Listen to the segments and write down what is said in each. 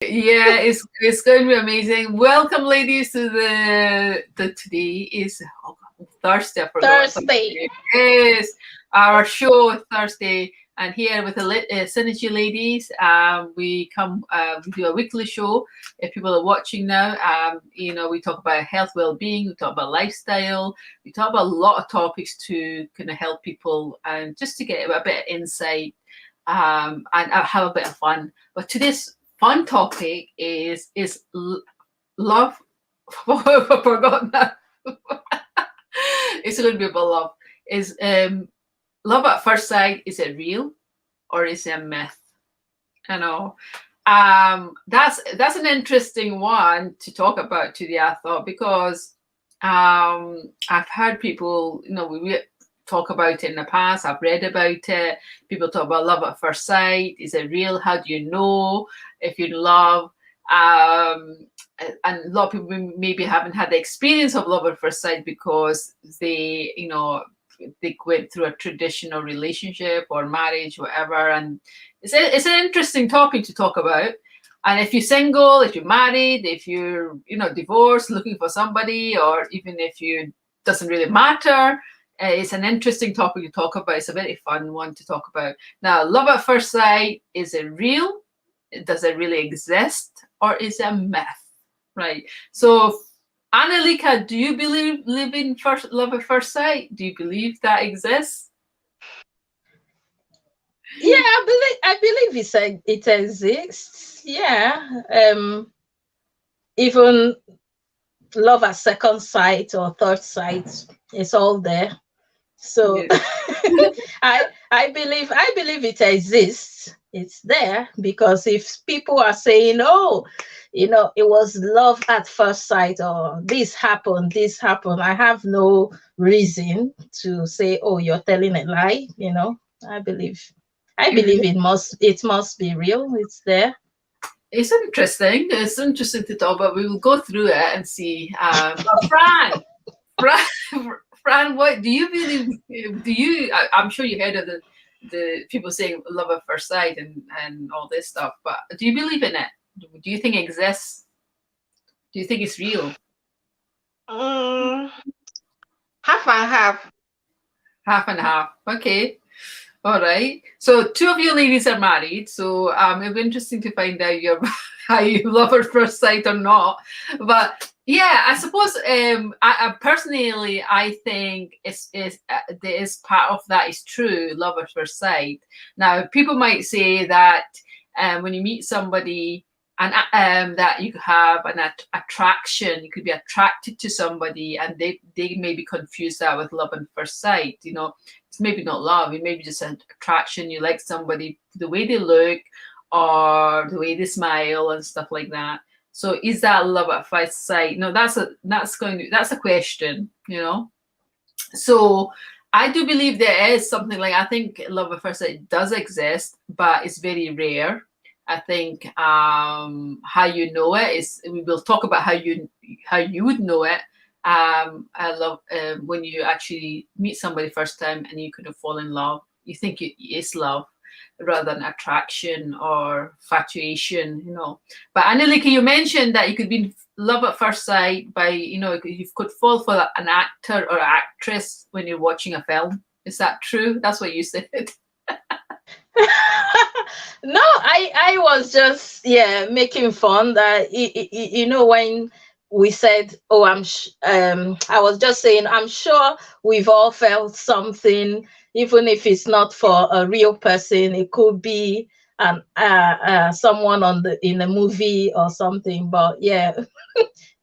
Yeah, it's going to be amazing. Welcome, ladies, to the today is Thursday. I forgot Thursday. Thursday is our show Thursday, and here with the Synergy ladies, we come we do a weekly show. If people are watching now, we talk about health, well-being, we talk about lifestyle, we talk about a lot of topics to kind of help people and just to get a bit of insight and have a bit of fun. But today's fun topic is love. I forgot that. It's going to be about love. Is love at first sight? Is it real or is it a myth? You know, that's an interesting one to talk about today. I thought because I've heard people, we talk about it in the past. I've read about it. People talk about love at first sight. Is it real? How do you know if you love? And a lot of people maybe haven't had the experience of love at first sight because they went through a traditional relationship or marriage, whatever. And it's an interesting topic to talk about. And if you're single, if you're married, if you're divorced, looking for somebody, or even if you doesn't really matter, it's an interesting topic to talk about. It's a very fun one to talk about. Now, love at first sight, is it real? Does it really exist, or is it a myth? Right. So, Annalika, do you believe in love at first sight? Do you believe that exists? Yeah, I believe it exists. Yeah. Even love at second sight or third sight, it's all there. So Yeah. I believe it exists. It's there because if people are saying, "Oh, it was love at first sight," or this happened," I have no reason to say, "Oh, you're telling a lie." I believe, I believe it must be real. It's there. It's interesting. It's interesting to talk about. We will go through it and see. But Fran, what do you believe? I'm sure you heard of the people saying love at first sight and all this stuff. But do you believe in it? Do you think it exists? Do you think it's real? Mm, half and half. Half and half. Okay. All right. So two of you ladies are married. So it'll be interesting to find out how you love at first sight or not. But yeah, I suppose I personally I think there is part of that is true, love at first sight. Now people might say that when you meet somebody and that you have an attraction, you could be attracted to somebody, and they maybe confuse that with love at first sight. It's maybe not love, it may be just an attraction. You like somebody, the way they look or the way they smile and stuff like that. So is that love at first sight? No, that's a question. So I do believe there is something like, I think love at first sight does exist, but it's very rare. I think how you know it is, we will talk about how you would know it. I love when you actually meet somebody first time and you kind of fall in love. You think it's love rather than attraction or infatuation. But Annalika, you mentioned that you could be in love at first sight by, you could fall for an actor or actress when you're watching a film. Is that true? That's what you said. No, I was just, yeah, making fun that when we said, "Oh, I was just saying, I'm sure we've all felt something, even if it's not for a real person. It could be someone in a movie or something." But yeah,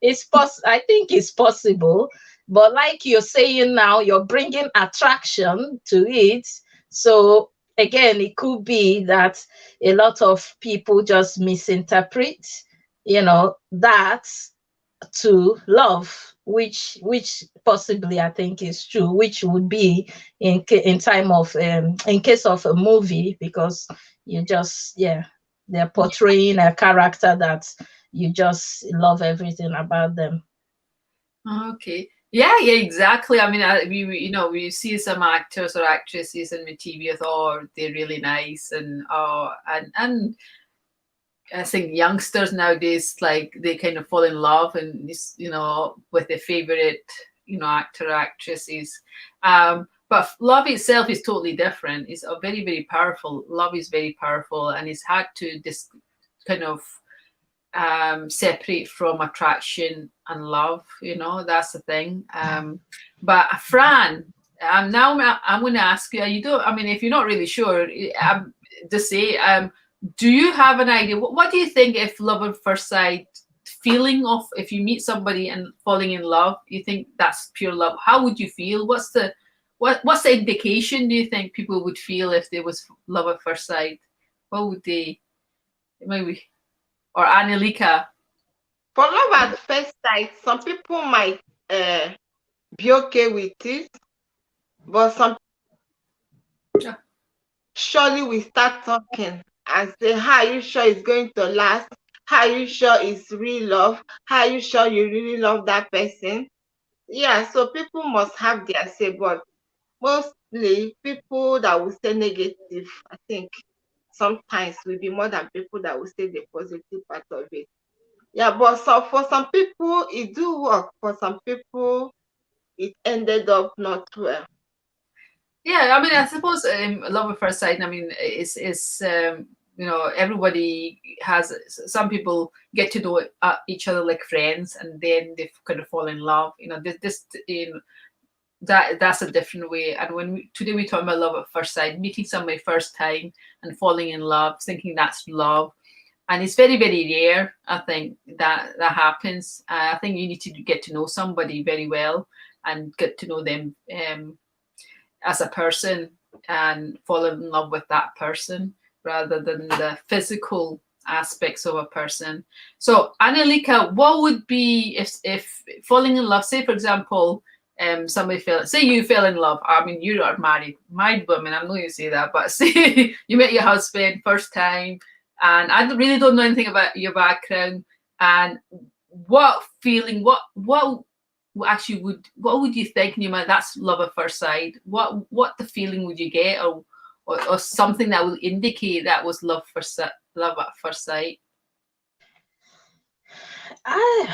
I think it's possible. But like you're saying now, you're bringing attraction to it. So again, it could be that a lot of people just misinterpret, that to love, which possibly I think is true, which would be in time of in case of a movie, because you just, yeah, they're portraying a character that you just love everything about them. Okay. Yeah, exactly. I mean, we see some actors or actresses in the TV. I thought, oh, they're really nice, and I think youngsters nowadays, like, they kind of fall in love and, you know, with their favorite, you know, actor, actresses. But love itself is totally different. It's a very, very powerful. Love is very powerful, and it's hard to kind of separate from attraction and love. You know, that's the thing. But Fran, now I'm going to ask you. You don't. I mean, if you're not really sure, just say. Do you have an idea? What do you think if love at first sight feeling of, if you meet somebody and falling in love, you think that's pure love? How would you feel? What's the indication do you think people would feel if there was love at first sight? What would they, maybe, or Annalika? For love at first sight, some people might be okay with it, but some surely we start talking and say, how are you sure it's going to last? How are you sure it's real love? How are you sure you really love that person? Yeah, so people must have their say, but mostly people that will say negative, I think sometimes will be more than people that will say the positive part of it. Yeah, but so for some people it do work. For some people it ended up not well. Yeah, I mean, I suppose love at first sight. I mean, is you know, everybody has. Some people get to know each other like friends, and then they kind of fall in love. You know, this you know, that's a different way. And when today we talk about love at first sight, meeting somebody first time and falling in love, thinking that's love, and it's very, very rare. I think that happens. I think you need to get to know somebody very well and get to know them as a person and fall in love with that person rather than the physical aspects of a person. So Annalika, what would be if falling in love, say for example, somebody say you fell in love. I mean, you are married woman, I'm not going to say that, but say you met your husband first time, and I really don't know anything about your background, and what feeling, what actually what would you think, Nima? That's love at first sight. What the feeling would you get, or something that will indicate that was love at first sight? Oh,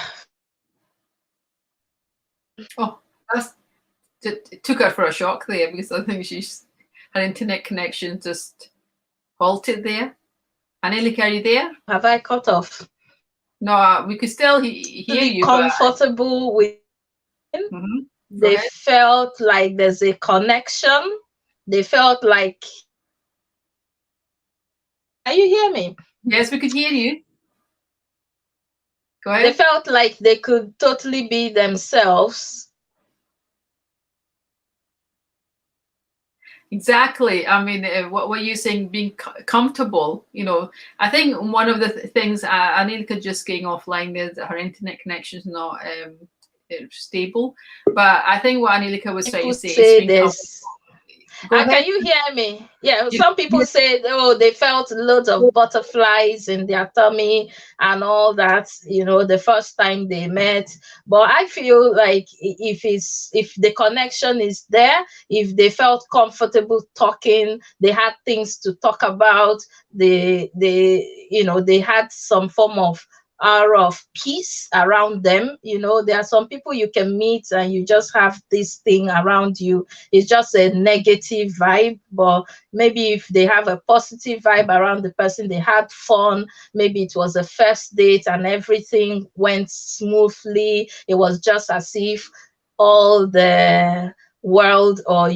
it took her for a shock there, because I think her internet connection just halted there. Annalika, are you there? Have I cut off? No, we could still hear you. Comfortable with him. They felt like there's a connection. They felt like, can you hear me? Yes, we could hear you. Go ahead. They felt like they could totally be themselves. Exactly. I mean, what you're saying, being comfortable, you know, I think one of the things, Annalika just getting offline, is her internet connection is not stable. But I think what Annalika was trying to say is being comfortable. Can you hear me? Yeah, some people say, oh, they felt loads of butterflies in their tummy and all that, you know, the first time they met. But I feel like if the connection is there, if they felt comfortable talking, they had things to talk about, they had some form of aura of peace around them. You know, there are some people you can meet and you just have this thing around you. It's just a negative vibe, but maybe if they have a positive vibe around the person, they had fun, maybe it was a first date and everything went smoothly. It was just as if all the world or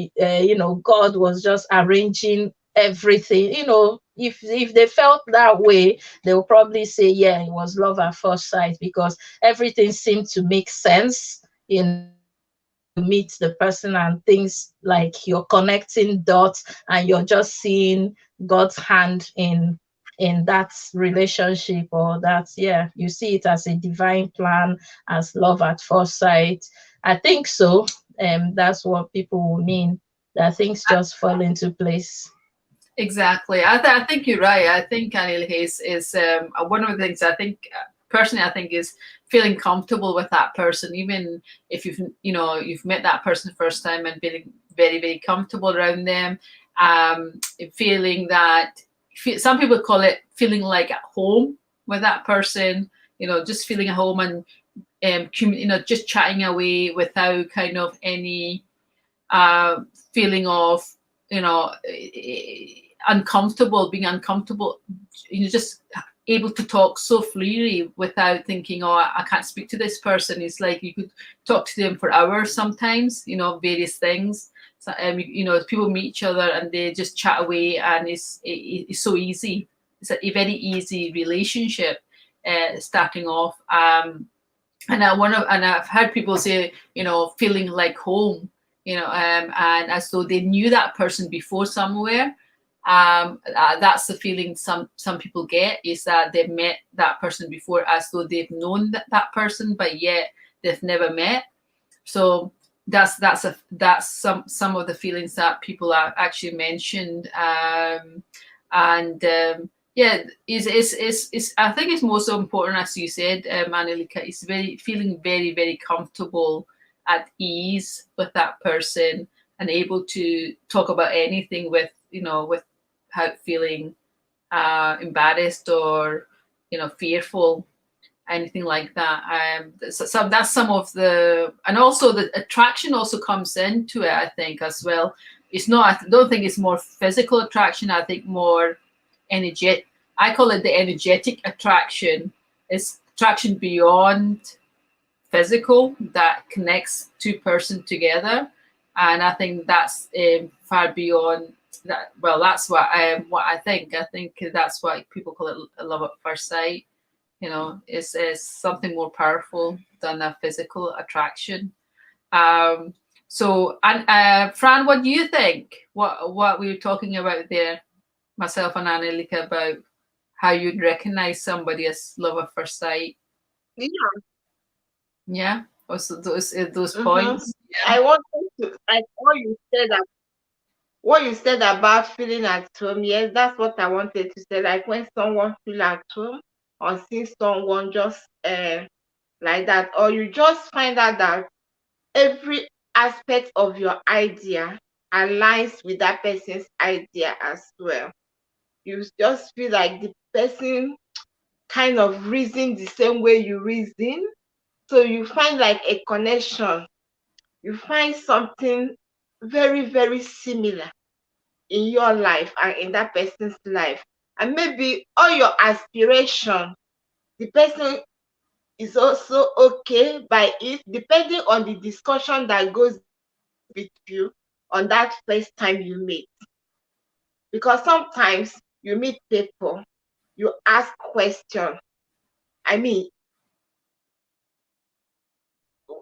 God was just arranging everything. You know, if they felt that way, they will probably say, yeah, it was love at first sight, because everything seemed to make sense. Meet the person and things like you're connecting dots and you're just seeing God's hand in that relationship, or that, yeah, you see it as a divine plan, as love at first sight. I think so. That's what people will mean, that things just fall into place. Exactly. I think you're right. I think Annalika is one of the things I think personally, I think, is feeling comfortable with that person, even if you've met that person the first time, and feeling very, very comfortable around them. Feeling that some people call it feeling like at home. with that person, just feeling at home and just chatting away without kind of any feeling of being uncomfortable, just able to talk so freely without thinking, oh, I can't speak to this person. It's like you could talk to them for hours sometimes, various things. So, people meet each other and they just chat away, and it's so easy. It's a very easy relationship starting off. And I've heard people say, feeling like home, and as though they knew that person before somewhere. That's the feeling some people get, is that they've met that person before, as though they've known that person, but yet they've never met. So that's some of the feelings that people have actually mentioned. Yeah, is I think it's most important, as you said, Annalika, is feeling very, very comfortable, at ease with that person, and able to talk about anything without feeling embarrassed or fearful, anything like that. So that's some of the, and also the attraction also comes into it, I think, as well. It's not, I don't think it's more physical attraction. I think more energetic. I call it the energetic attraction. It's attraction beyond physical that connects two person together, and I think that's far beyond that. Well, that's what I think. I think that's why people call it love at first sight. It's something more powerful than a physical attraction. So, and Fran, what do you think? What we were talking about there, myself and Annalika, about how you'd recognize somebody as love at first sight? Yeah. Also those points. Yeah. I want to, like what you said about feeling at home. Yes, that's what I wanted to say. Like when someone feel at home, or see someone just like that, or you just find out that every aspect of your idea aligns with that person's idea as well. You just feel like the person kind of reason the same way you reason. So you find like a connection. You find something very, very similar in your life and in that person's life. And maybe all your aspiration, the person is also okay by it, depending on the discussion that goes with you on that first time you meet. Because sometimes you meet people, you ask questions. I mean,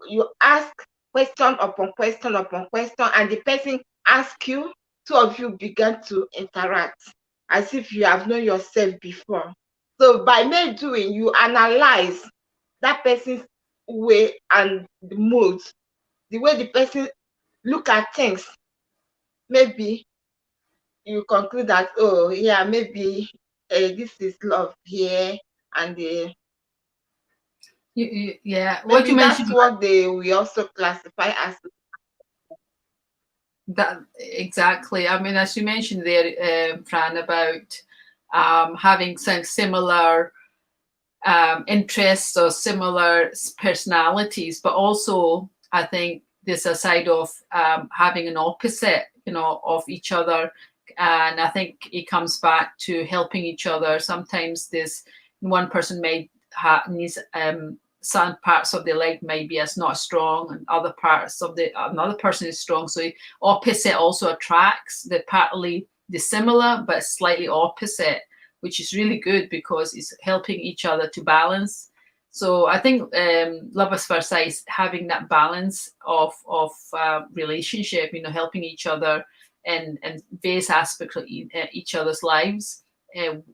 you ask question upon question upon question, and the person asks you, two of you begin to interact as if you have known yourself before. So by doing, you analyze that person's way and the mood, the way the person look at things. Maybe you conclude that, oh yeah, maybe this is love here, and yeah, what you mentioned, that's what we also classify as that. Exactly. I mean, as you mentioned there, Fran, about having some similar interests or similar personalities, but also I think there's a side of having an opposite, of each other. And I think it comes back to helping each other. Sometimes this one person may needs some parts of their leg maybe as not strong, and other parts of another person is strong. So opposite also attracts. They're partly dissimilar but slightly opposite, which is really good because it's helping each other to balance. So I think love at first sight is having that balance of relationship, helping each other and various aspects of each other's lives.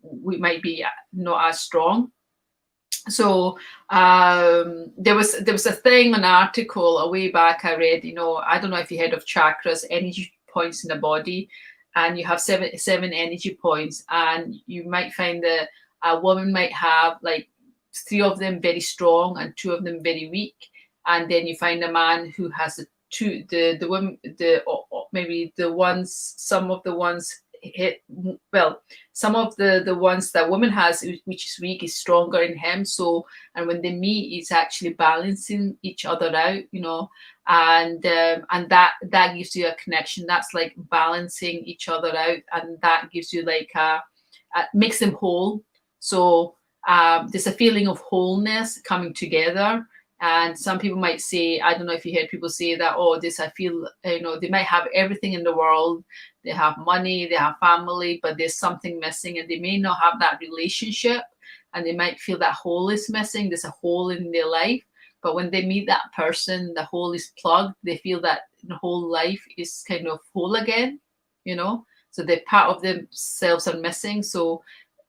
We might be not as strong. So there was a thing, an article a way back I read, I don't know if you heard of chakras, energy points in the body, and you have seven energy points, and you might find that a woman might have like 3 of them very strong and 2 of them very weak, and then you find a man who has maybe some of the ones well, some of the ones that woman has, which is weak, is stronger in him. So, and when they meet, it's actually balancing each other out, you know, and that gives you a connection. That's like balancing each other out, and that gives you like makes them whole. So there's a feeling of wholeness coming together. And some people might say, I don't know if you heard people say that, oh, this, I feel, you know, they might have everything in the world. They have money, they have family, but there's something missing, and they may not have that relationship, and they might feel that hole is missing. There's a hole in their life. But when they meet that person, the hole is plugged. They feel that the whole life is kind of whole again, you know? So the part of themselves are missing. So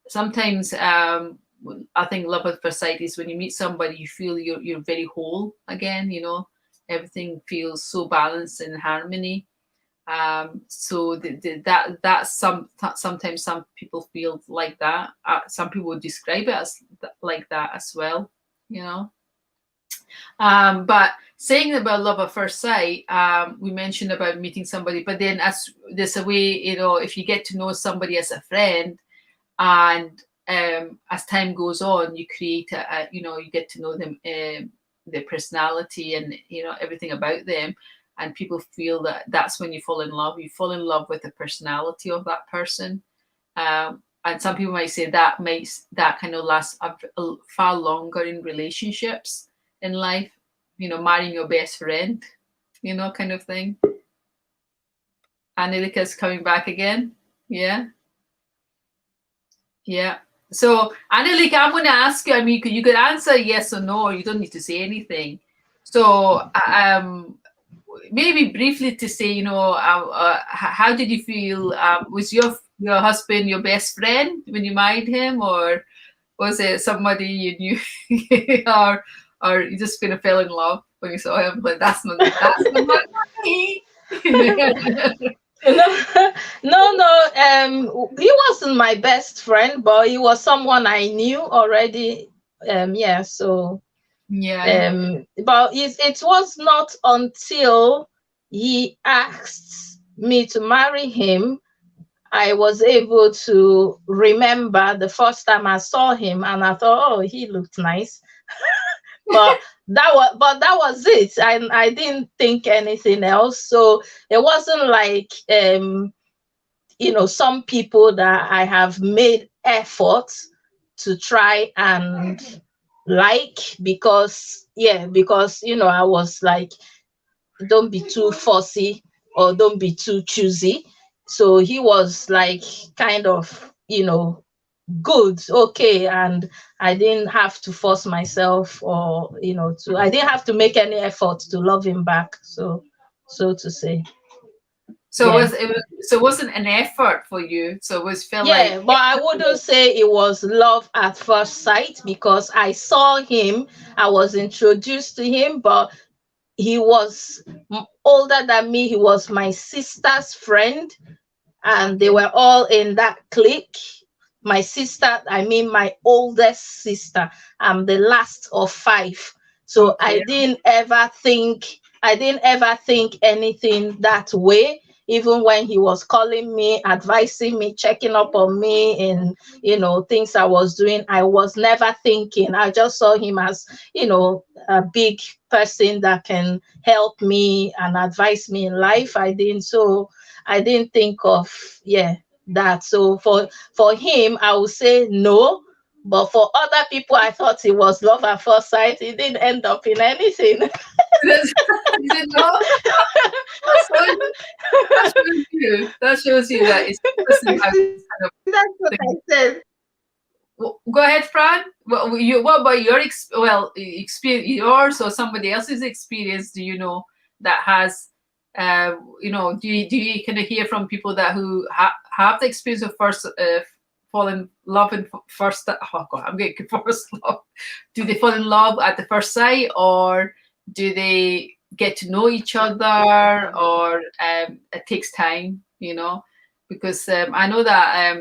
sometimes I think love at first sight is when you meet somebody, you feel you're very whole again, you know, everything feels so balanced and harmony. So that's sometimes some people feel like that. Some people would describe it as like that as well, you know. But saying about love at first sight, we mentioned about meeting somebody, but then as there's a way, you know, if you get to know somebody as a friend, and as time goes on, you create you know, you get to know them, their personality, and you know, everything about them, and people feel that that's when you fall in love. You fall in love with the personality of that person, and some people might say that makes that kind of last far longer in relationships in life. You know, marrying your best friend, you know, kind of thing. Annelieka's coming back again. Yeah. Yeah. So, Annelieka, I'm going to ask you, I mean, you could answer yes or no, or you don't need to say anything. So, maybe briefly to say, you know, how did you feel? Was your husband your best friend when you married him, or was it somebody you knew, or you just kind of fell in love when you saw him? Like, that's not me. No, he wasn't my best friend, but he was someone I knew already. Yeah, so yeah. But it was not until he asked me to marry him, I was able to remember the first time I saw him, and I thought, oh, he looked nice. but that was it. I didn't think anything else. So it wasn't like you know, some people that I have made effort to try and like, because you know, I was like, don't be too fussy or don't be too choosy. So he was like kind of, you know, good, okay, and I didn't have to force myself, or you know, I didn't have to make any effort to love him back, so to say. So it wasn't an effort for you. So it was felt like, but I wouldn't say it was love at first sight, because I saw him, I was introduced to him, but he was older than me. He was my sister's friend, and they were all in that clique. My sister, I mean my oldest sister. I'm the last of 5. So I didn't ever think anything that way. Even when he was calling me, advising me, checking up on me in, you know, things I was doing, I was never thinking. I just saw him as, you know, a big person that can help me and advise me in life. I didn't think of that. So for him, I would say no. But for other people, I thought it was love at first sight. It didn't end up in anything. That shows you that it's that's what I said. Go ahead, Fran. What about your experience, yours or somebody else's experience? Do you know that has, you know, do you kind of hear from people that who have the experience of first fall in love in first? Oh God, I'm getting first love. Do they fall in love at the first sight, or do they get to know each other, or it takes time? You know, because I know that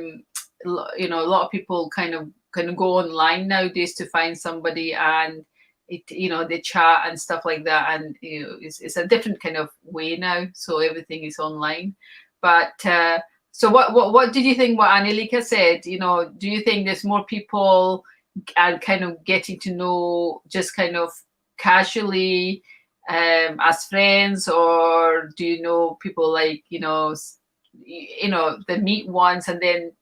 you know, a lot of people kind of go online nowadays to find somebody, and it, you know, they chat and stuff like that, and you know, it's a different kind of way now, so everything is online. But So what did you think what Annalika said? You know, do you think there's more people are kind of getting to know just kind of casually as friends, or do you know people like, you know, they meet once and then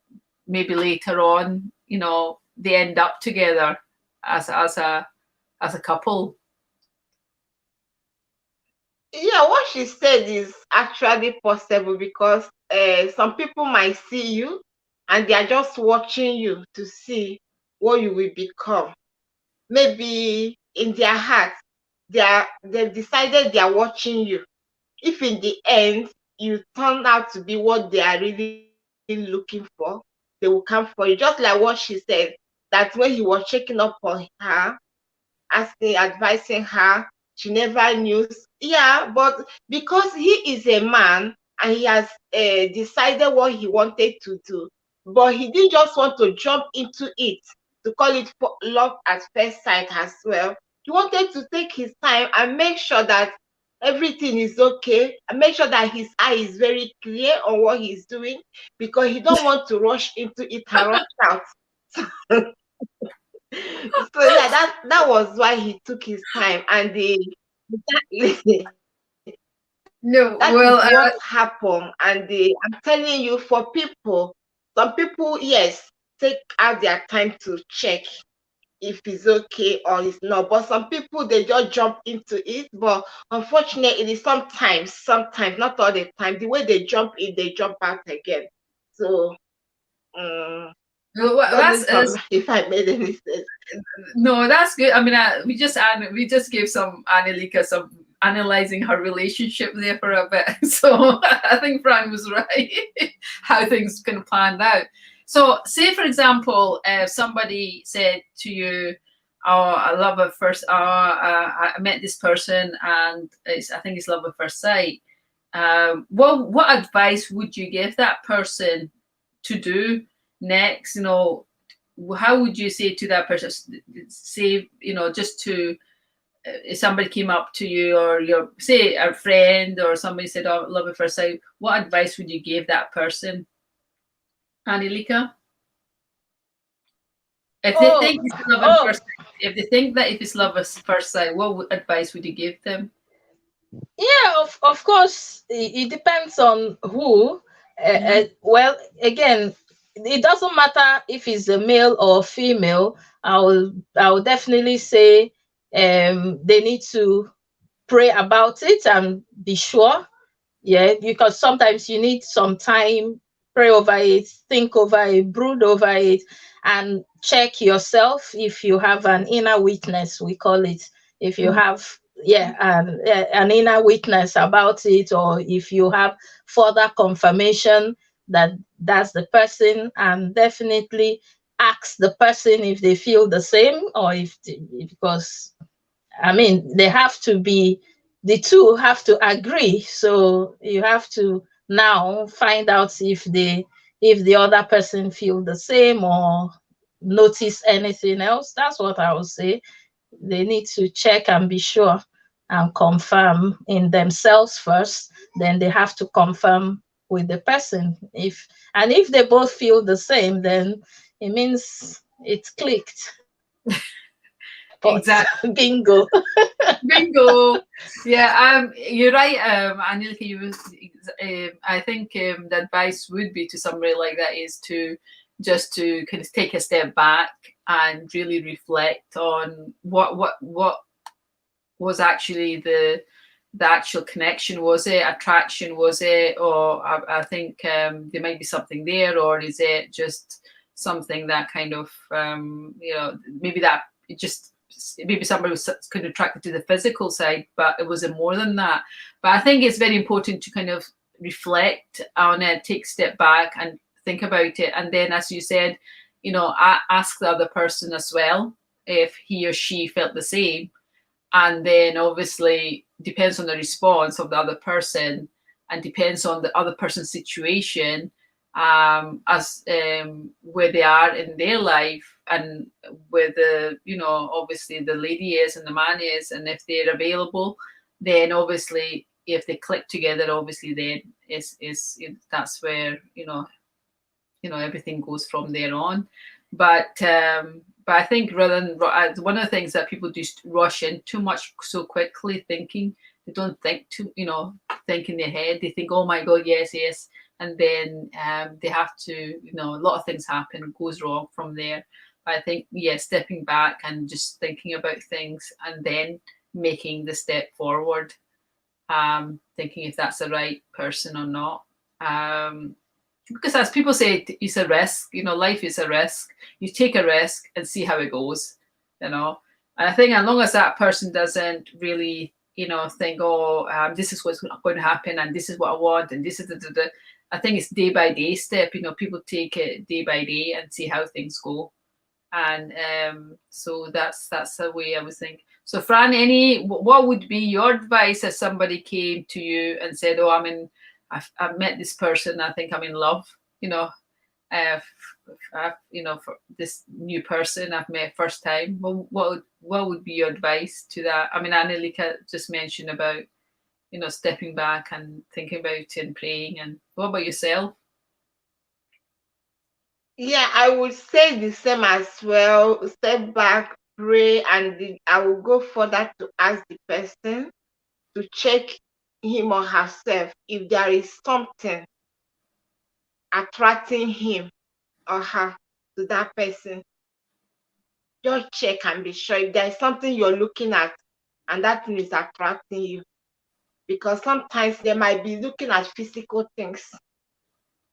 maybe later on, you know, they end up together as a couple? Yeah, what she said is actually possible because some people might see you and they are just watching you to see what you will become. Maybe in their heart, they've decided they are watching you. If in the end you turn out to be what they are really looking for, they will come for you. Just like what she said, that when he was checking up on her, asking, advising her, she never knew. Yeah, but because he is a man and he has decided what he wanted to do, but he didn't just want to jump into it to call it love at first sight as well. He wanted to take his time and make sure that everything is okay and make sure that his eye is very clear on what he's doing, because he don't want to rush into it and rush out. So yeah, that was why he took his time, and exactly No, that is well, what happened. And I'm telling you, for people, some people, yes, take out their time to check if it's okay or it's not. But some people, they just jump into it. But unfortunately, sometimes, not all the time, the way they jump in, they jump out again. So that's doesn't come if I made any sense. no, that's good. I mean, we just gave some Annalika some analyzing her relationship there for a bit. So I think Fran was right how things can plan out. So say for example, somebody said to you, "Oh, I love at first. I met this person, and I think it's love at first sight." What advice would you give that person to do next? You know, how would you say to that person, say, you know, just to if somebody came up to you, or your, say, a friend or somebody said, "Oh, love at first sight," what advice would you give that person, Annalika? If they think it's love at first sight, if they think that if it's love at first sight, what advice would you give them? Yeah, of course, it depends on who. Well, again, it doesn't matter if it's a male or female. I will definitely say they need to pray about it and be sure. Yeah, because sometimes you need some time, pray over it, think over it, brood over it, and check yourself if you have an inner witness, we call it. If you have, yeah, an inner witness about it, or if you have further confirmation that that's the person, and definitely ask the person if they feel the same, or because I mean, they have to be, the two have to agree. So you have to now find out if the other person feel the same or notice anything else. That's what I would say. They need to check and be sure and confirm in themselves first. Then they have to confirm with the person. If they both feel the same, then it means it's clicked. But Exactly. bingo. Bingo. Yeah, you're right, Anilka. I think the advice would be to somebody like that is to just to kind of take a step back and really reflect on what was actually the actual connection. Was it attraction? Was it, or I think there might be something there, or is it just something that kind of you know, maybe that it just, maybe somebody was kind of attracted to the physical side, but it was more than that. But I think it's very important to kind of reflect on it, take a step back and think about it. And then, as you said, you know, ask the other person as well if he or she felt the same. And then obviously depends on the response of the other person and depends on the other person's situation, as where they are in their life, and where the, you know, obviously the lady is and the man is, and if they're available, then obviously if they click together, obviously then that's where everything goes from there on. But I think rather than one of the things that people just rush in too much so quickly, thinking they don't think think in their head. They think, oh my God, yes, yes, and then they have to, a lot of things happen, goes wrong from there. But I think, stepping back and just thinking about things and then making the step forward, thinking if that's the right person or not. Because as people say, it's a risk, life is a risk. You take a risk and see how it goes, And I think as long as that person doesn't really, think, this is what's going to happen and this is what I want and this is I think it's day by day step, people take it day by day and see how things go. And so that's the way I was thinking. So Fran, what would be your advice if somebody came to you and said, I've met this person, I think I'm in love, for this new person I've met first time. What would be your advice to that? Annalika just mentioned about, stepping back and thinking about it and praying. And what about yourself? Yeah, I would say the same as well. Step back, pray, and I will go further to ask the person to check him or herself if there is something attracting him or her to that person. Just check and be sure if there is something you're looking at and that thing is attracting you. Because sometimes they might be looking at physical things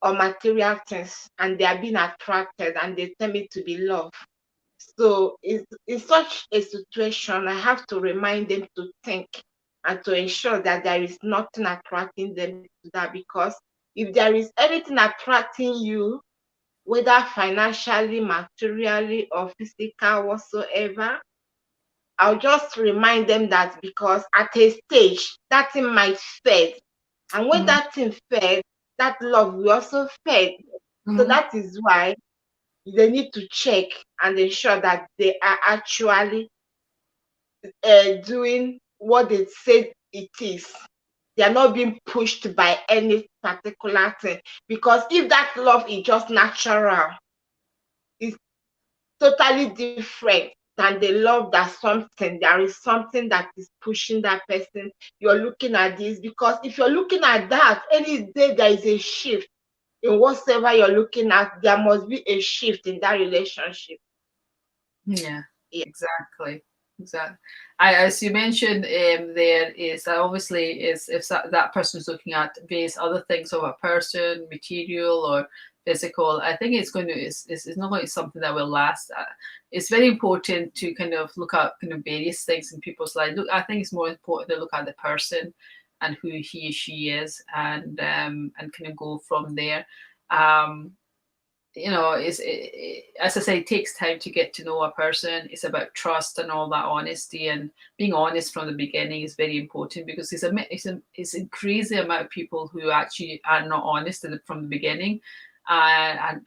or material things and they are being attracted and they tell me to be love. So in such a situation, I have to remind them to think and to ensure that there is nothing attracting them to that. Because if there is anything attracting you, whether financially, materially, or physical whatsoever, I'll just remind them that because at a stage, that thing might fade. And when that thing fades, that love will also fade. So that is why they need to check and ensure that they are actually doing what they say it is. They are not being pushed by any particular thing. Because if that love is just natural, it's totally different than the love that there is something that is pushing that person. You're looking at this, because if you're looking at that, any day there is a shift in whatever you're looking at, there must be a shift in that relationship. Yeah. Exactly. As you mentioned, there is obviously if that person is looking at various other things of a person, material or physical, I think it's not going to be something that will last. It's very important to kind of look at kind of various things in people's lives. I think it's more important to look at the person and who he or she is, and kind of go from there. As I say, it takes time to get to know a person. It's about trust and all that honesty, and being honest from the beginning is very important, because it's a crazy amount of people who actually are not honest from the beginning, and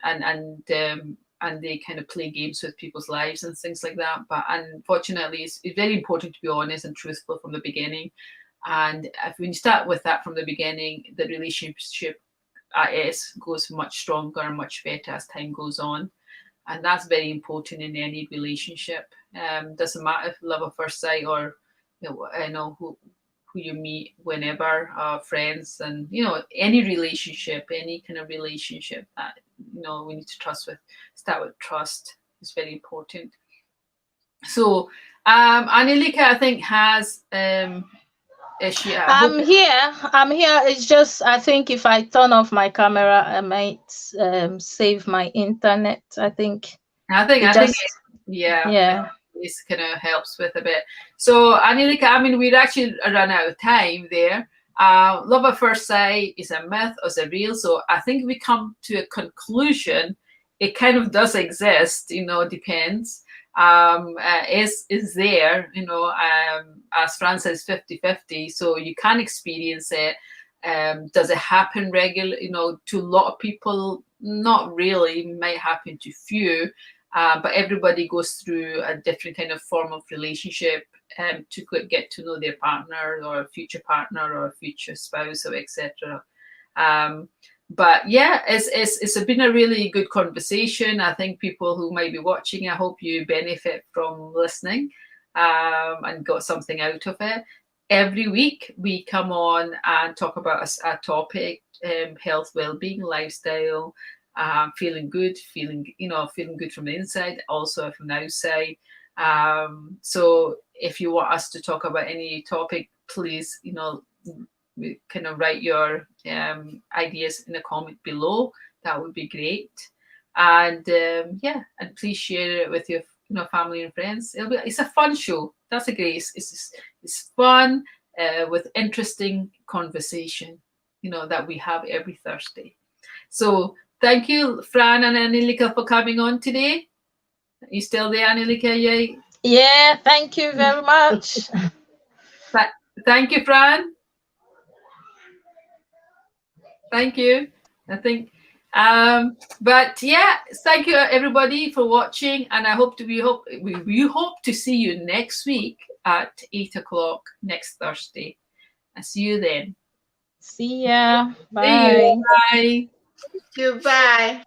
they kind of play games with people's lives and things like that. But unfortunately, it's very important to be honest and truthful from the beginning. And when you start with that from the beginning, the relationship goes much stronger and much better as time goes on. And that's very important in any relationship. Doesn't matter if love at first sight or who you meet whenever, friends, and any relationship, any kind of relationship that we need to start with trust is very important. So Annalika, I think, has I'm here. It's just, I think if I turn off my camera, I might save my internet. I think this kind of helps with a bit. So Annalika, we'd actually run out of time there. Love at first sight is a myth or is it real? So I think we come to a conclusion. It kind of does exist, depends. Is there, as Fran says, 50-50, so you can experience it. Does it happen regularly, to a lot of people? Not really. It might happen to few. But everybody goes through a different kind of form of relationship to get to know their partner or future partner or future spouse or etc. But yeah, it's been a really good conversation. I think people who might be watching, I hope you benefit from listening and got something out of it. Every week we come on and talk about a topic, health, well-being, lifestyle, feeling good, feeling good from the inside, also from the outside. So if you want us to talk about any topic, please, kind of write your ideas in the comment below. That would be great. And and please share it with your family and friends. It's a fun show. That's a great. It's fun with interesting conversation, that we have every Thursday. So thank you, Fran and Angelika, for coming on today. Are you still there, Angelika? Yeah, thank you very much. Thank you, Fran. Thank you. I think, but yeah, thank you everybody for watching, and we hope to see you next week at 8 o'clock next Thursday. I see you then. See ya. Bye. See you. Bye. Goodbye.